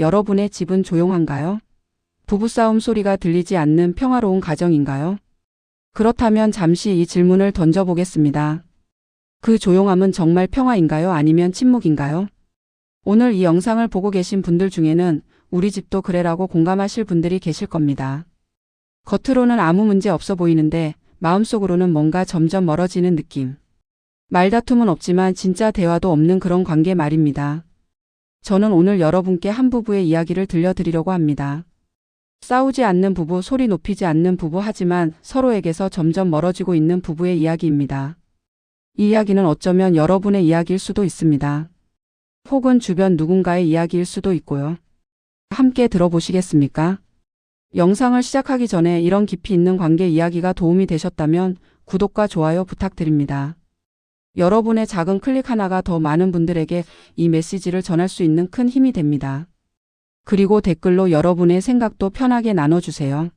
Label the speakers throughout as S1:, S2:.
S1: 여러분의 집은 조용한가요? 부부싸움 소리가 들리지 않는 평화로운 가정인가요? 그렇다면 잠시 이 질문을 던져보겠습니다. 그 조용함은 정말 평화인가요? 아니면 침묵인가요? 오늘 이 영상을 보고 계신 분들 중에는 우리 집도 그래라고 공감하실 분들이 계실 겁니다. 겉으로는 아무 문제 없어 보이는데 마음속으로는 뭔가 점점 멀어지는 느낌. 말다툼은 없지만 진짜 대화도 없는 그런 관계 말입니다. 저는 오늘 여러분께 한 부부의 이야기를 들려드리려고 합니다. 싸우지 않는 부부, 소리 높이지 않는 부부, 하지만 서로에게서 점점 멀어지고 있는 부부의 이야기입니다. 이 이야기는 어쩌면 여러분의 이야기일 수도 있습니다. 혹은 주변 누군가의 이야기일 수도 있고요. 함께 들어보시겠습니까? 영상을 시작하기 전에 이런 깊이 있는 관계 이야기가 도움이 되셨다면 구독과 좋아요 부탁드립니다. 여러분의 작은 클릭 하나가 더 많은 분들에게 이 메시지를 전할 수 있는 큰 힘이 됩니다. 그리고 댓글로 여러분의 생각도 편하게 나눠주세요.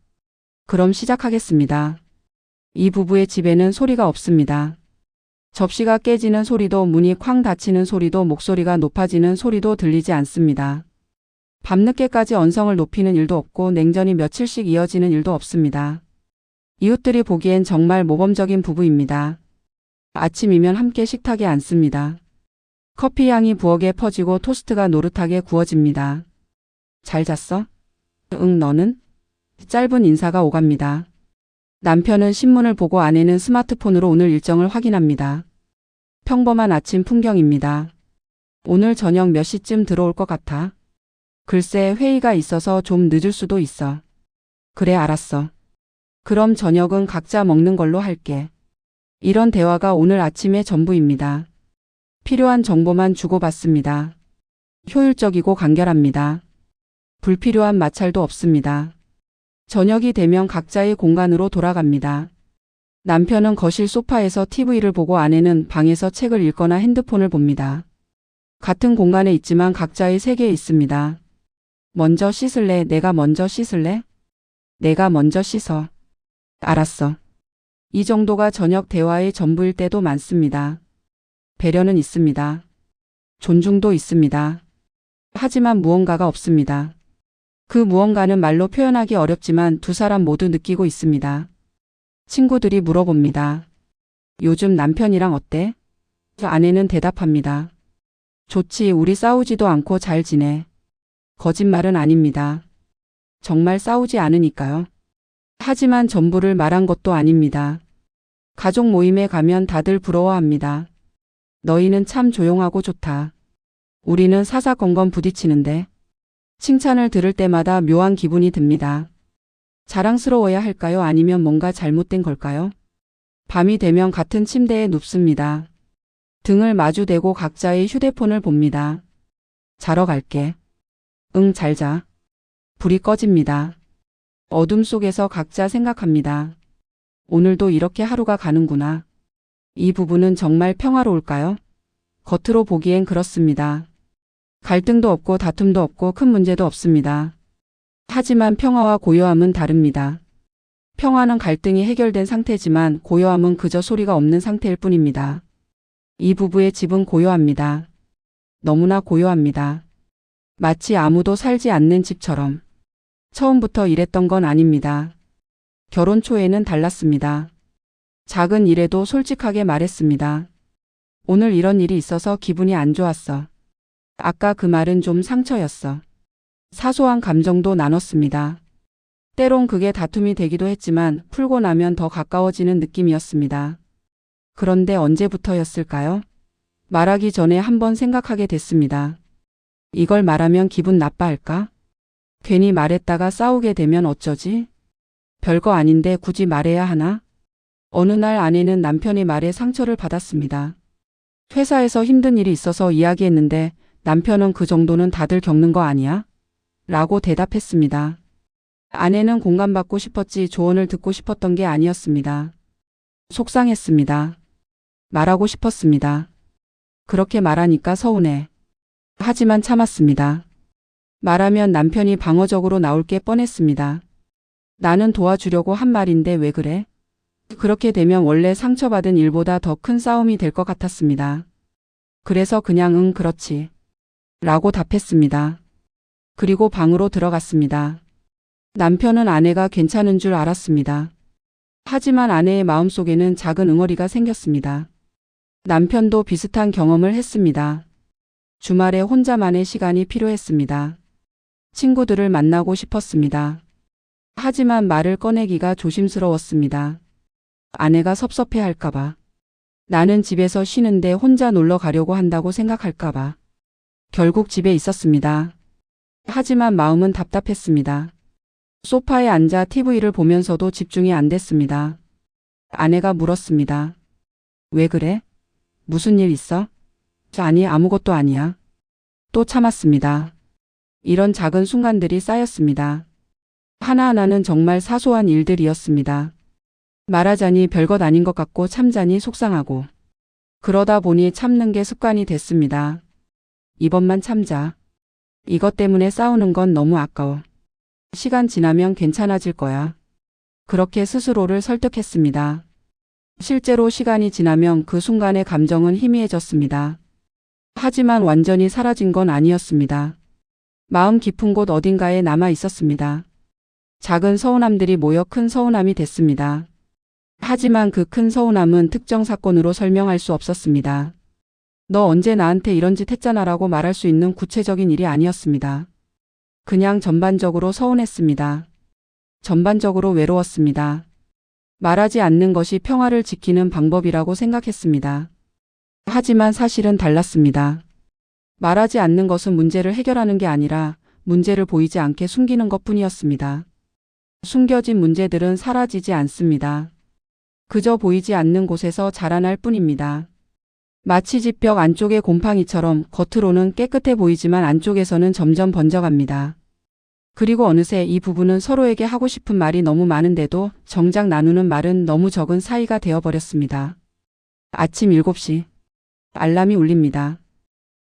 S1: 그럼 시작하겠습니다. 이 부부의 집에는 소리가 없습니다. 접시가 깨지는 소리도, 문이 쾅 닫히는 소리도, 목소리가 높아지는 소리도 들리지 않습니다. 밤늦게까지 언성을 높이는 일도 없고 냉전이 며칠씩 이어지는 일도 없습니다. 이웃들이 보기엔 정말 모범적인 부부입니다. 아침이면 함께 식탁에 앉습니다. 커피 향이 부엌에 퍼지고 토스트가 노릇하게 구워집니다. 잘 잤어? 응, 너는? 짧은 인사가 오갑니다. 남편은 신문을 보고 아내는 스마트폰으로 오늘 일정을 확인합니다. 평범한 아침 풍경입니다. 오늘 저녁 몇 시쯤 들어올 것 같아? 글쎄, 회의가 있어서 좀 늦을 수도 있어. 그래, 알았어. 그럼 저녁은 각자 먹는 걸로 할게. 이런 대화가 오늘 아침의 전부입니다. 필요한 정보만 주고받습니다. 효율적이고 간결합니다. 불필요한 마찰도 없습니다. 저녁이 되면 각자의 공간으로 돌아갑니다. 남편은 거실 소파에서 TV를 보고 아내는 방에서 책을 읽거나 핸드폰을 봅니다. 같은 공간에 있지만 각자의 세계에 있습니다. 먼저 씻을래? 내가 먼저 씻을래? 내가 먼저 씻어. 알았어. 이 정도가 저녁 대화의 전부일 때도 많습니다. 배려는 있습니다. 존중도 있습니다. 하지만 무언가가 없습니다. 그 무언가는 말로 표현하기 어렵지만 두 사람 모두 느끼고 있습니다. 친구들이 물어봅니다. 요즘 남편이랑 어때? 아내는 대답합니다. 좋지, 우리 싸우지도 않고 잘 지내. 거짓말은 아닙니다. 정말 싸우지 않으니까요. 하지만 전부를 말한 것도 아닙니다. 가족 모임에 가면 다들 부러워합니다. 너희는 참 조용하고 좋다. 우리는 사사건건 부딪히는데. 칭찬을 들을 때마다 묘한 기분이 듭니다. 자랑스러워야 할까요? 아니면 뭔가 잘못된 걸까요? 밤이 되면 같은 침대에 눕습니다. 등을 마주대고 각자의 휴대폰을 봅니다. 자러 갈게. 응, 잘 자. 불이 꺼집니다. 어둠 속에서 각자 생각합니다. 오늘도 이렇게 하루가 가는구나. 이 부부는 정말 평화로울까요? 겉으로 보기엔 그렇습니다. 갈등도 없고 다툼도 없고 큰 문제도 없습니다. 하지만 평화와 고요함은 다릅니다. 평화는 갈등이 해결된 상태지만 고요함은 그저 소리가 없는 상태일 뿐입니다. 이 부부의 집은 고요합니다. 너무나 고요합니다. 마치 아무도 살지 않는 집처럼. 처음부터 이랬던 건 아닙니다. 결혼 초에는 달랐습니다. 작은 일에도 솔직하게 말했습니다. 오늘 이런 일이 있어서 기분이 안 좋았어. 아까 그 말은 좀 상처였어. 사소한 감정도 나눴습니다. 때론 그게 다툼이 되기도 했지만 풀고 나면 더 가까워지는 느낌이었습니다. 그런데 언제부터였을까요? 말하기 전에 한번 생각하게 됐습니다. 이걸 말하면 기분 나빠할까? 괜히 말했다가 싸우게 되면 어쩌지? 별거 아닌데 굳이 말해야 하나? 어느 날 아내는 남편의 말에 상처를 받았습니다. 회사에서 힘든 일이 있어서 이야기했는데 남편은 그 정도는 다들 겪는 거 아니야? 라고 대답했습니다. 아내는 공감받고 싶었지 조언을 듣고 싶었던 게 아니었습니다. 속상했습니다. 말하고 싶었습니다. 그렇게 말하니까 서운해. 하지만 참았습니다. 말하면 남편이 방어적으로 나올 게 뻔했습니다. 나는 도와주려고 한 말인데 왜 그래? 그렇게 되면 원래 상처받은 일보다 더 큰 싸움이 될 것 같았습니다. 그래서 그냥 응, 그렇지. 라고 답했습니다. 그리고 방으로 들어갔습니다. 남편은 아내가 괜찮은 줄 알았습니다. 하지만 아내의 마음속에는 작은 응어리가 생겼습니다. 남편도 비슷한 경험을 했습니다. 주말에 혼자만의 시간이 필요했습니다. 친구들을 만나고 싶었습니다. 하지만 말을 꺼내기가 조심스러웠습니다. 아내가 섭섭해할까봐. 나는 집에서 쉬는데 혼자 놀러 가려고 한다고 생각할까봐. 결국 집에 있었습니다. 하지만 마음은 답답했습니다. 소파에 앉아 TV를 보면서도 집중이 안 됐습니다. 아내가 물었습니다. 왜 그래? 무슨 일 있어? 아니, 아무것도 아니야. 또 참았습니다. 이런 작은 순간들이 쌓였습니다. 하나하나는 정말 사소한 일들이었습니다. 말하자니 별것 아닌 것 같고 참자니 속상하고. 그러다 보니 참는 게 습관이 됐습니다. 이번만 참자. 이것 때문에 싸우는 건 너무 아까워. 시간 지나면 괜찮아질 거야. 그렇게 스스로를 설득했습니다. 실제로 시간이 지나면 그 순간의 감정은 희미해졌습니다. 하지만 완전히 사라진 건 아니었습니다. 마음 깊은 곳 어딘가에 남아 있었습니다. 작은 서운함들이 모여 큰 서운함이 됐습니다. 하지만 그 큰 서운함은 특정 사건으로 설명할 수 없었습니다. 너 언제 나한테 이런 짓 했잖아라고 말할 수 있는 구체적인 일이 아니었습니다. 그냥 전반적으로 서운했습니다. 전반적으로 외로웠습니다. 말하지 않는 것이 평화를 지키는 방법이라고 생각했습니다. 하지만 사실은 달랐습니다. 말하지 않는 것은 문제를 해결하는 게 아니라 문제를 보이지 않게 숨기는 것뿐이었습니다. 숨겨진 문제들은 사라지지 않습니다. 그저 보이지 않는 곳에서 자라날 뿐입니다. 마치 집벽 안쪽의 곰팡이처럼 겉으로는 깨끗해 보이지만 안쪽에서는 점점 번져갑니다. 그리고 어느새 이 부부는 서로에게 하고 싶은 말이 너무 많은데도 정작 나누는 말은 너무 적은 사이가 되어버렸습니다. 아침 7시. 알람이 울립니다.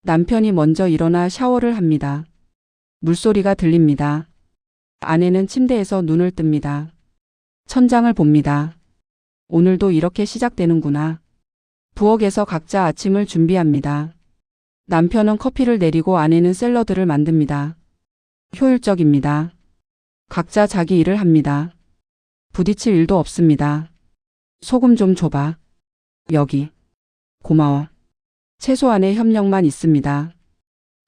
S1: 남편이 먼저 일어나 샤워를 합니다. 물소리가 들립니다. 아내는 침대에서 눈을 뜹니다. 천장을 봅니다. 오늘도 이렇게 시작되는구나. 부엌에서 각자 아침을 준비합니다. 남편은 커피를 내리고 아내는 샐러드를 만듭니다. 효율적입니다. 각자 자기 일을 합니다. 부딪힐 일도 없습니다. 소금 좀 줘봐. 여기. 고마워. 최소한의 협력만 있습니다.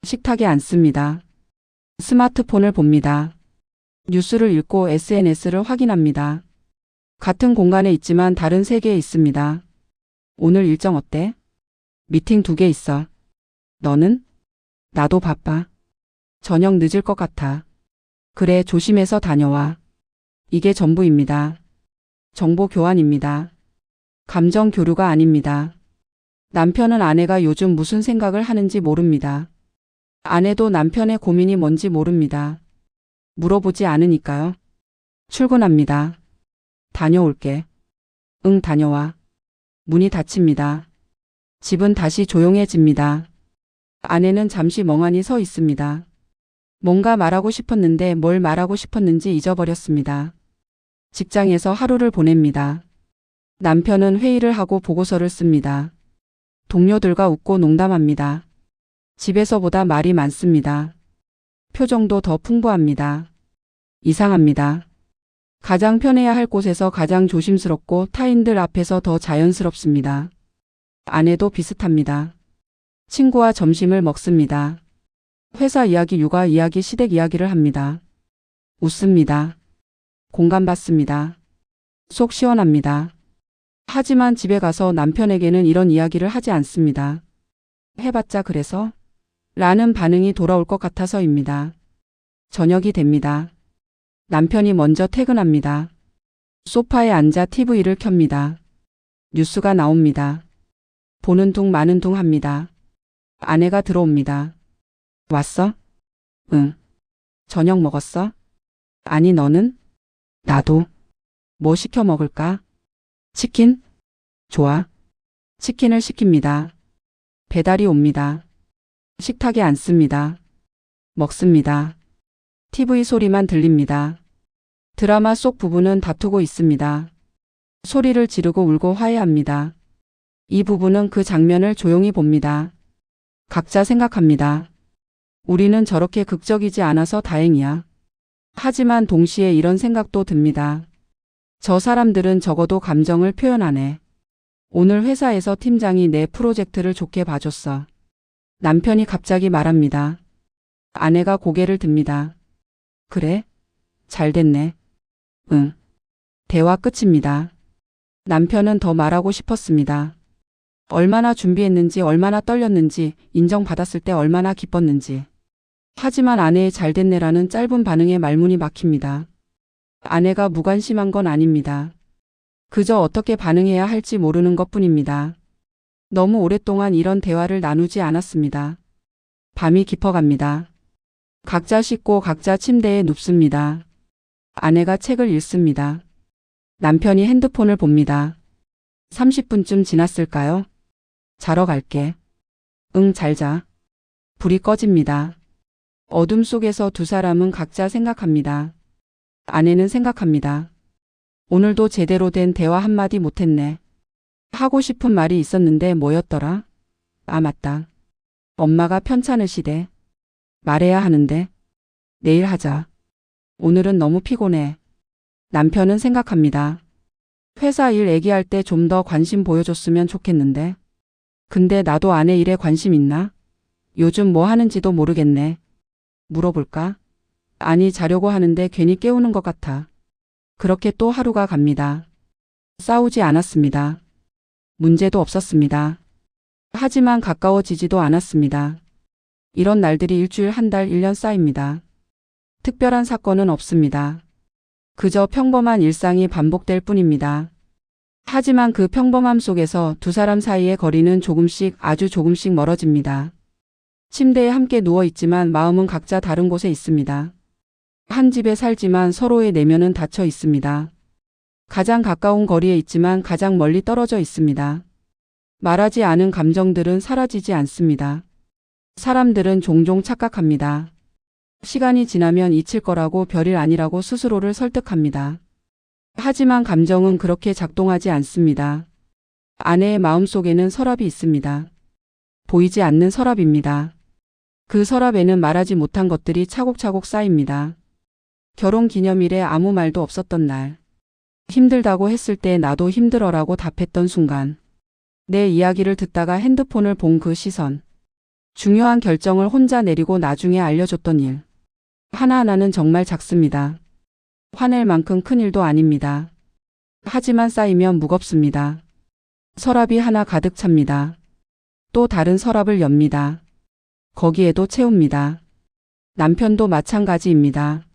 S1: 식탁에 앉습니다. 스마트폰을 봅니다. 뉴스를 읽고 SNS를 확인합니다. 같은 공간에 있지만 다른 세계에 있습니다. 오늘 일정 어때? 미팅 2개 있어. 너는? 나도 바빠. 저녁 늦을 것 같아. 그래, 조심해서 다녀와. 이게 전부입니다. 정보 교환입니다. 감정 교류가 아닙니다. 남편은 아내가 요즘 무슨 생각을 하는지 모릅니다. 아내도 남편의 고민이 뭔지 모릅니다. 물어보지 않으니까요. 출근합니다. 다녀올게. 응, 다녀와. 문이 닫힙니다. 집은 다시 조용해집니다. 아내는 잠시 멍하니 서 있습니다. 뭔가 말하고 싶었는데 뭘 말하고 싶었는지 잊어버렸습니다. 직장에서 하루를 보냅니다. 남편은 회의를 하고 보고서를 씁니다. 동료들과 웃고 농담합니다. 집에서보다 말이 많습니다. 표정도 더 풍부합니다. 이상합니다. 가장 편해야 할 곳에서 가장 조심스럽고 타인들 앞에서 더 자연스럽습니다. 아내도 비슷합니다. 친구와 점심을 먹습니다. 회사 이야기, 육아 이야기, 시댁 이야기를 합니다. 웃습니다. 공감받습니다. 속 시원합니다. 하지만 집에 가서 남편에게는 이런 이야기를 하지 않습니다. 해봤자 그래서? 라는 반응이 돌아올 것 같아서입니다. 저녁이 됩니다. 남편이 먼저 퇴근합니다. 소파에 앉아 TV를 켭니다. 뉴스가 나옵니다. 보는 둥 마는 둥 합니다. 아내가 들어옵니다. 왔어? 응. 저녁 먹었어? 아니, 너는? 나도. 뭐 시켜 먹을까? 치킨? 좋아. 치킨을 시킵니다. 배달이 옵니다. 식탁에 앉습니다. 먹습니다. TV 소리만 들립니다. 드라마 속 부부는 다투고 있습니다. 소리를 지르고 울고 화해합니다. 이 부부는 그 장면을 조용히 봅니다. 각자 생각합니다. 우리는 저렇게 극적이지 않아서 다행이야. 하지만 동시에 이런 생각도 듭니다. 저 사람들은 적어도 감정을 표현하네. 오늘 회사에서 팀장이 내 프로젝트를 좋게 봐줬어. 남편이 갑자기 말합니다. 아내가 고개를 듭니다. 그래? 잘 됐네. 응. 대화 끝입니다. 남편은 더 말하고 싶었습니다. 얼마나 준비했는지, 얼마나 떨렸는지, 인정받았을 때 얼마나 기뻤는지. 하지만 아내의 잘 됐네라는 짧은 반응에 말문이 막힙니다. 아내가 무관심한 건 아닙니다. 그저 어떻게 반응해야 할지 모르는 것뿐입니다. 너무 오랫동안 이런 대화를 나누지 않았습니다. 밤이 깊어갑니다. 각자 씻고 각자 침대에 눕습니다. 아내가 책을 읽습니다. 남편이 핸드폰을 봅니다. 30분쯤 지났을까요? 자러 갈게. 응, 잘 자. 불이 꺼집니다. 어둠 속에서 두 사람은 각자 생각합니다. 아내는 생각합니다. 오늘도 제대로 된 대화 한마디 못했네. 하고 싶은 말이 있었는데 뭐였더라? 아, 맞다. 엄마가 편찮으시대. 말해야 하는데. 내일 하자. 오늘은 너무 피곤해. 남편은 생각합니다. 회사 일 얘기할 때 좀 더 관심 보여줬으면 좋겠는데. 근데 나도 아내 일에 관심 있나? 요즘 뭐 하는지도 모르겠네. 물어볼까? 아니, 자려고 하는데 괜히 깨우는 것 같아. 그렇게 또 하루가 갑니다. 싸우지 않았습니다. 문제도 없었습니다. 하지만 가까워지지도 않았습니다. 이런 날들이 일주일, 한 달, 1년 쌓입니다. 특별한 사건은 없습니다. 그저 평범한 일상이 반복될 뿐입니다. 하지만 그 평범함 속에서 두 사람 사이의 거리는 조금씩, 아주 조금씩 멀어집니다. 침대에 함께 누워 있지만 마음은 각자 다른 곳에 있습니다. 한 집에 살지만 서로의 내면은 닫혀 있습니다. 가장 가까운 거리에 있지만 가장 멀리 떨어져 있습니다. 말하지 않은 감정들은 사라지지 않습니다. 사람들은 종종 착각합니다. 시간이 지나면 잊힐 거라고, 별일 아니라고 스스로를 설득합니다. 하지만 감정은 그렇게 작동하지 않습니다. 아내의 마음속에는 서랍이 있습니다. 보이지 않는 서랍입니다. 그 서랍에는 말하지 못한 것들이 차곡차곡 쌓입니다. 결혼 기념일에 아무 말도 없었던 날. 힘들다고 했을 때 나도 힘들어라고 답했던 순간. 내 이야기를 듣다가 핸드폰을 본 그 시선. 중요한 결정을 혼자 내리고 나중에 알려줬던 일. 하나하나는 정말 작습니다. 화낼 만큼 큰 일도 아닙니다. 하지만 쌓이면 무겁습니다. 서랍이 하나 가득 찹니다. 또 다른 서랍을 엽니다. 거기에도 채웁니다. 남편도 마찬가지입니다.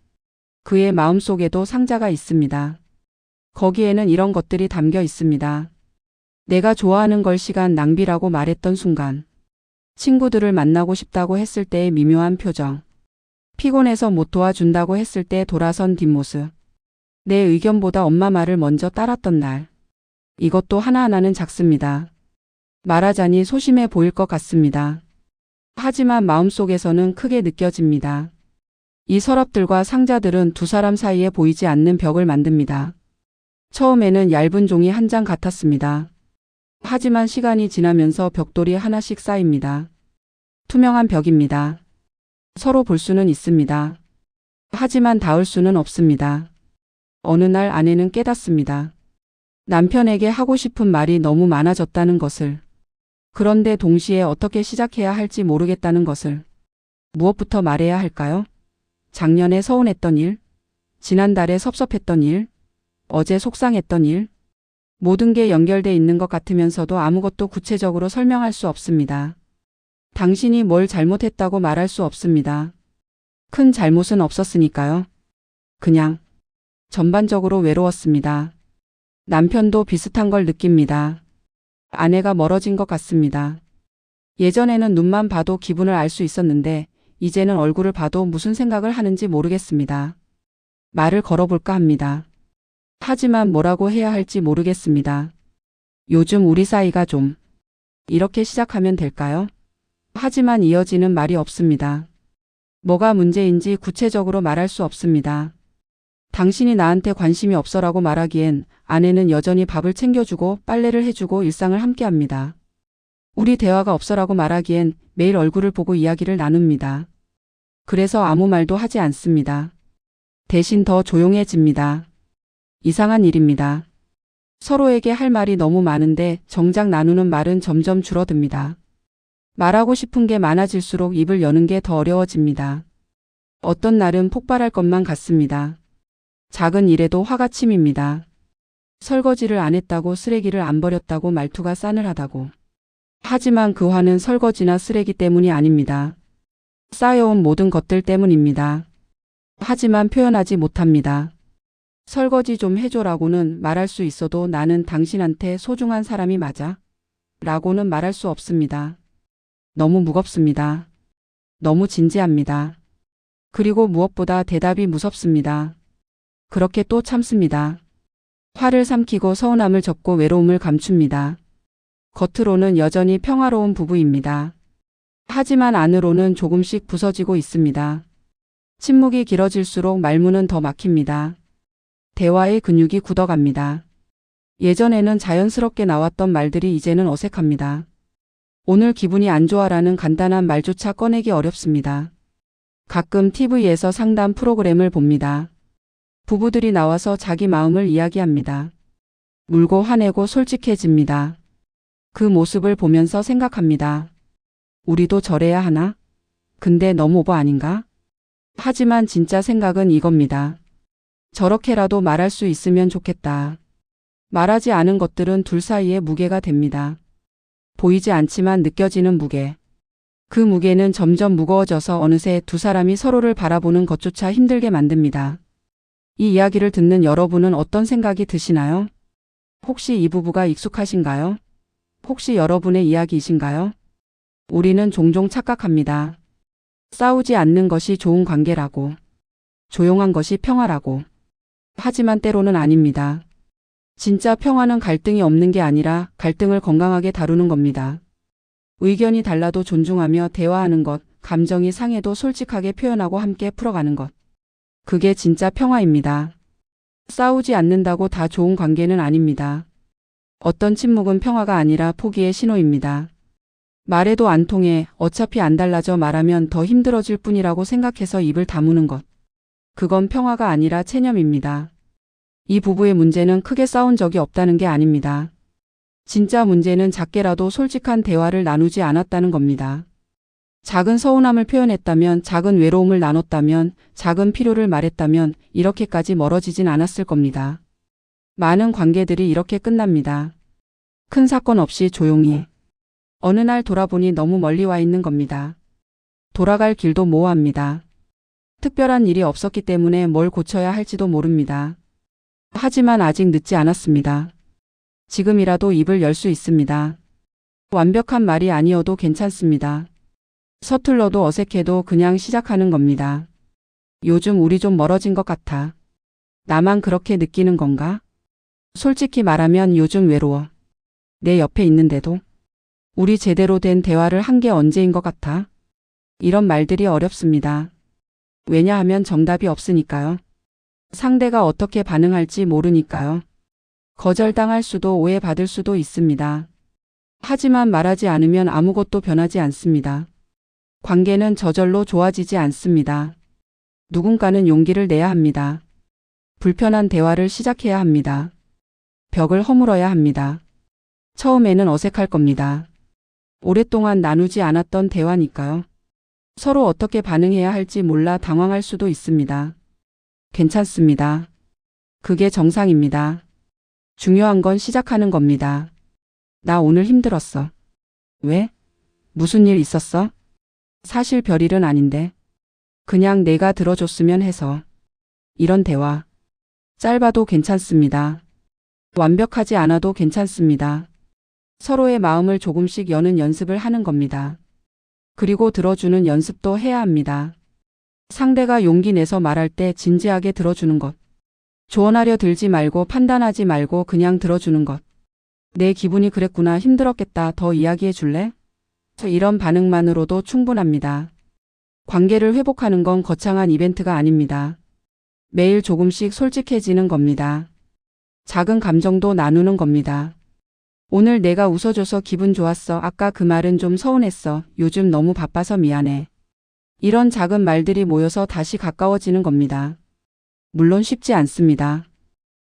S1: 그의 마음속에도 상자가 있습니다. 거기에는 이런 것들이 담겨 있습니다. 내가 좋아하는 걸 시간 낭비라고 말했던 순간. 친구들을 만나고 싶다고 했을 때의 미묘한 표정. 피곤해서 못 도와준다고 했을 때 돌아선 뒷모습. 내 의견보다 엄마 말을 먼저 따랐던 날. 이것도 하나하나는 작습니다. 말하자니 소심해 보일 것 같습니다. 하지만 마음속에서는 크게 느껴집니다. 이 서랍들과 상자들은 두 사람 사이에 보이지 않는 벽을 만듭니다. 처음에는 얇은 종이 한 장 같았습니다. 하지만 시간이 지나면서 벽돌이 하나씩 쌓입니다. 투명한 벽입니다. 서로 볼 수는 있습니다. 하지만 닿을 수는 없습니다. 어느 날 아내는 깨닫습니다. 남편에게 하고 싶은 말이 너무 많아졌다는 것을. 그런데 동시에 어떻게 시작해야 할지 모르겠다는 것을. 무엇부터 말해야 할까요? 작년에 서운했던 일, 지난달에 섭섭했던 일, 어제 속상했던 일. 모든 게 연결돼 있는 것 같으면서도 아무것도 구체적으로 설명할 수 없습니다. 당신이 뭘 잘못했다고 말할 수 없습니다. 큰 잘못은 없었으니까요. 그냥 전반적으로 외로웠습니다. 남편도 비슷한 걸 느낍니다. 아내가 멀어진 것 같습니다. 예전에는 눈만 봐도 기분을 알 수 있었는데 이제는 얼굴을 봐도 무슨 생각을 하는지 모르겠습니다. 말을 걸어볼까 합니다. 하지만 뭐라고 해야 할지 모르겠습니다. 요즘 우리 사이가 좀 이렇게 시작하면 될까요? 하지만 이어지는 말이 없습니다. 뭐가 문제인지 구체적으로 말할 수 없습니다. 당신이 나한테 관심이 없어라고 말하기엔 아내는 여전히 밥을 챙겨주고 빨래를 해주고 일상을 함께합니다. 우리 대화가 없어라고 말하기엔 매일 얼굴을 보고 이야기를 나눕니다. 그래서 아무 말도 하지 않습니다. 대신 더 조용해집니다. 이상한 일입니다. 서로에게 할 말이 너무 많은데 정작 나누는 말은 점점 줄어듭니다. 말하고 싶은 게 많아질수록 입을 여는 게 더 어려워집니다. 어떤 날은 폭발할 것만 같습니다. 작은 일에도 화가 치밉니다. 설거지를 안 했다고 쓰레기를 안 버렸다고 말투가 싸늘하다고. 하지만 그 화는 설거지나 쓰레기 때문이 아닙니다. 쌓여온 모든 것들 때문입니다. 하지만 표현하지 못합니다. 설거지 좀 해줘라고는 말할 수 있어도 나는 당신한테 소중한 사람이 맞아? 라고는 말할 수 없습니다. 너무 무겁습니다. 너무 진지합니다. 그리고 무엇보다 대답이 무섭습니다. 그렇게 또 참습니다. 화를 삼키고 서운함을 접고 외로움을 감춥니다. 겉으로는 여전히 평화로운 부부입니다. 하지만 안으로는 조금씩 부서지고 있습니다. 침묵이 길어질수록 말문은 더 막힙니다. 대화의 근육이 굳어갑니다. 예전에는 자연스럽게 나왔던 말들이 이제는 어색합니다. 오늘 기분이 안 좋아라는 간단한 말조차 꺼내기 어렵습니다. 가끔 TV에서 상담 프로그램을 봅니다. 부부들이 나와서 자기 마음을 이야기합니다. 울고 화내고 솔직해집니다. 그 모습을 보면서 생각합니다. 우리도 저래야 하나? 근데 너무 오버 아닌가? 하지만 진짜 생각은 이겁니다. 저렇게라도 말할 수 있으면 좋겠다. 말하지 않은 것들은 둘 사이의 무게가 됩니다. 보이지 않지만 느껴지는 무게. 그 무게는 점점 무거워져서 어느새 두 사람이 서로를 바라보는 것조차 힘들게 만듭니다. 이 이야기를 듣는 여러분은 어떤 생각이 드시나요? 혹시 이 부부가 익숙하신가요? 혹시 여러분의 이야기이신가요? 우리는 종종 착각합니다. 싸우지 않는 것이 좋은 관계라고. 조용한 것이 평화라고. 하지만 때로는 아닙니다. 진짜 평화는 갈등이 없는 게 아니라 갈등을 건강하게 다루는 겁니다. 의견이 달라도 존중하며 대화하는 것, 감정이 상해도 솔직하게 표현하고 함께 풀어가는 것. 그게 진짜 평화입니다. 싸우지 않는다고 다 좋은 관계는 아닙니다. 어떤 침묵은 평화가 아니라 포기의 신호입니다. 말해도 안 통해 어차피 안 달라져 말하면 더 힘들어질 뿐이라고 생각해서 입을 다무는 것. 그건 평화가 아니라 체념입니다. 이 부부의 문제는 크게 싸운 적이 없다는 게 아닙니다. 진짜 문제는 작게라도 솔직한 대화를 나누지 않았다는 겁니다. 작은 서운함을 표현했다면, 작은 외로움을 나눴다면, 작은 필요를 말했다면 이렇게까지 멀어지진 않았을 겁니다. 많은 관계들이 이렇게 끝납니다. 큰 사건 없이 조용히. 어느 날 돌아보니 너무 멀리 와 있는 겁니다. 돌아갈 길도 모호합니다. 특별한 일이 없었기 때문에 뭘 고쳐야 할지도 모릅니다. 하지만 아직 늦지 않았습니다. 지금이라도 입을 열 수 있습니다. 완벽한 말이 아니어도 괜찮습니다. 서툴러도 어색해도 그냥 시작하는 겁니다. 요즘 우리 좀 멀어진 것 같아. 나만 그렇게 느끼는 건가? 솔직히 말하면 요즘 외로워. 내 옆에 있는데도. 우리 제대로 된 대화를 한 게 언제인 것 같아? 이런 말들이 어렵습니다. 왜냐하면 정답이 없으니까요. 상대가 어떻게 반응할지 모르니까요. 거절당할 수도 오해받을 수도 있습니다. 하지만 말하지 않으면 아무것도 변하지 않습니다. 관계는 저절로 좋아지지 않습니다. 누군가는 용기를 내야 합니다. 불편한 대화를 시작해야 합니다. 벽을 허물어야 합니다. 처음에는 어색할 겁니다. 오랫동안 나누지 않았던 대화니까요. 서로 어떻게 반응해야 할지 몰라 당황할 수도 있습니다. 괜찮습니다. 그게 정상입니다. 중요한 건 시작하는 겁니다. 나 오늘 힘들었어. 왜? 무슨 일 있었어? 사실 별일은 아닌데. 그냥 내가 들어줬으면 해서. 이런 대화. 짧아도 괜찮습니다. 완벽하지 않아도 괜찮습니다. 서로의 마음을 조금씩 여는 연습을 하는 겁니다. 그리고 들어주는 연습도 해야 합니다. 상대가 용기 내서 말할 때 진지하게 들어주는 것. 조언하려 들지 말고 판단하지 말고 그냥 들어주는 것. 내 기분이 그랬구나, 힘들었겠다, 더 이야기해 줄래? 이런 반응만으로도 충분합니다. 관계를 회복하는 건 거창한 이벤트가 아닙니다. 매일 조금씩 솔직해지는 겁니다. 작은 감정도 나누는 겁니다. 오늘 내가 웃어줘서 기분 좋았어. 아까 그 말은 좀 서운했어. 요즘 너무 바빠서 미안해. 이런 작은 말들이 모여서 다시 가까워지는 겁니다. 물론 쉽지 않습니다.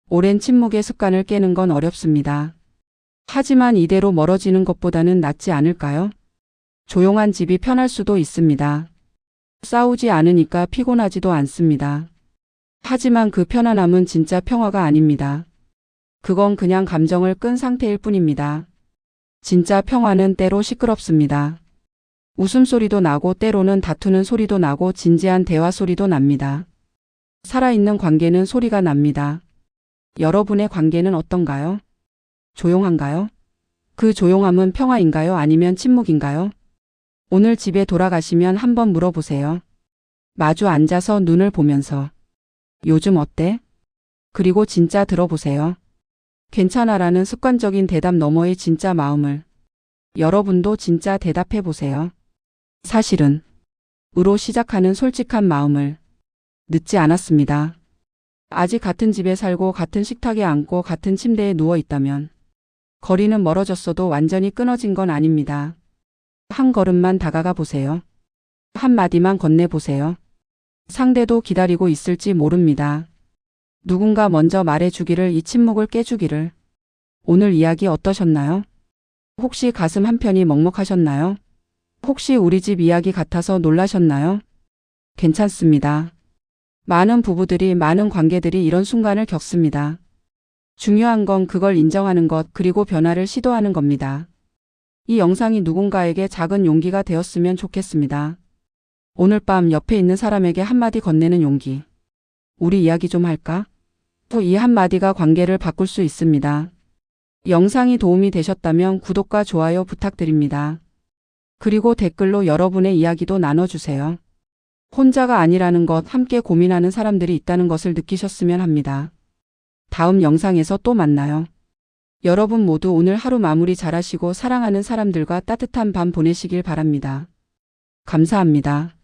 S1: 오랜 침묵의 습관을 깨는 건 어렵습니다. 하지만 이대로 멀어지는 것보다는 낫지 않을까요? 조용한 집이 편할 수도 있습니다. 싸우지 않으니까 피곤하지도 않습니다. 하지만 그 편안함은 진짜 평화가 아닙니다. 그건 그냥 감정을 끈 상태일 뿐입니다. 진짜 평화는 때로 시끄럽습니다. 웃음소리도 나고 때로는 다투는 소리도 나고 진지한 대화 소리도 납니다. 살아있는 관계는 소리가 납니다. 여러분의 관계는 어떤가요? 조용한가요? 그 조용함은 평화인가요? 아니면 침묵인가요? 오늘 집에 돌아가시면 한번 물어보세요. 마주 앉아서 눈을 보면서. 요즘 어때? 그리고 진짜 들어보세요. 괜찮아라는 습관적인 대답 너머의 진짜 마음을. 여러분도 진짜 대답해 보세요. 사실은. 으로 시작하는 솔직한 마음을. 늦지 않았습니다. 아직 같은 집에 살고 같은 식탁에 앉고 같은 침대에 누워 있다면 거리는 멀어졌어도 완전히 끊어진 건 아닙니다. 한 걸음만 다가가 보세요. 한마디만 건네보세요. 상대도 기다리고 있을지 모릅니다. 누군가 먼저 말해주기를, 이 침묵을 깨주기를. 오늘 이야기 어떠셨나요? 혹시 가슴 한편이 먹먹하셨나요? 혹시 우리 집 이야기 같아서 놀라셨나요? 괜찮습니다. 많은 부부들이, 많은 관계들이 이런 순간을 겪습니다. 중요한 건 그걸 인정하는 것, 그리고 변화를 시도하는 겁니다. 이 영상이 누군가에게 작은 용기가 되었으면 좋겠습니다. 오늘 밤 옆에 있는 사람에게 한마디 건네는 용기. 우리 이야기 좀 할까? 또 이 한마디가 관계를 바꿀 수 있습니다. 영상이 도움이 되셨다면 구독과 좋아요 부탁드립니다. 그리고 댓글로 여러분의 이야기도 나눠주세요. 혼자가 아니라는 것, 함께 고민하는 사람들이 있다는 것을 느끼셨으면 합니다. 다음 영상에서 또 만나요. 여러분 모두 오늘 하루 마무리 잘하시고 사랑하는 사람들과 따뜻한 밤 보내시길 바랍니다. 감사합니다.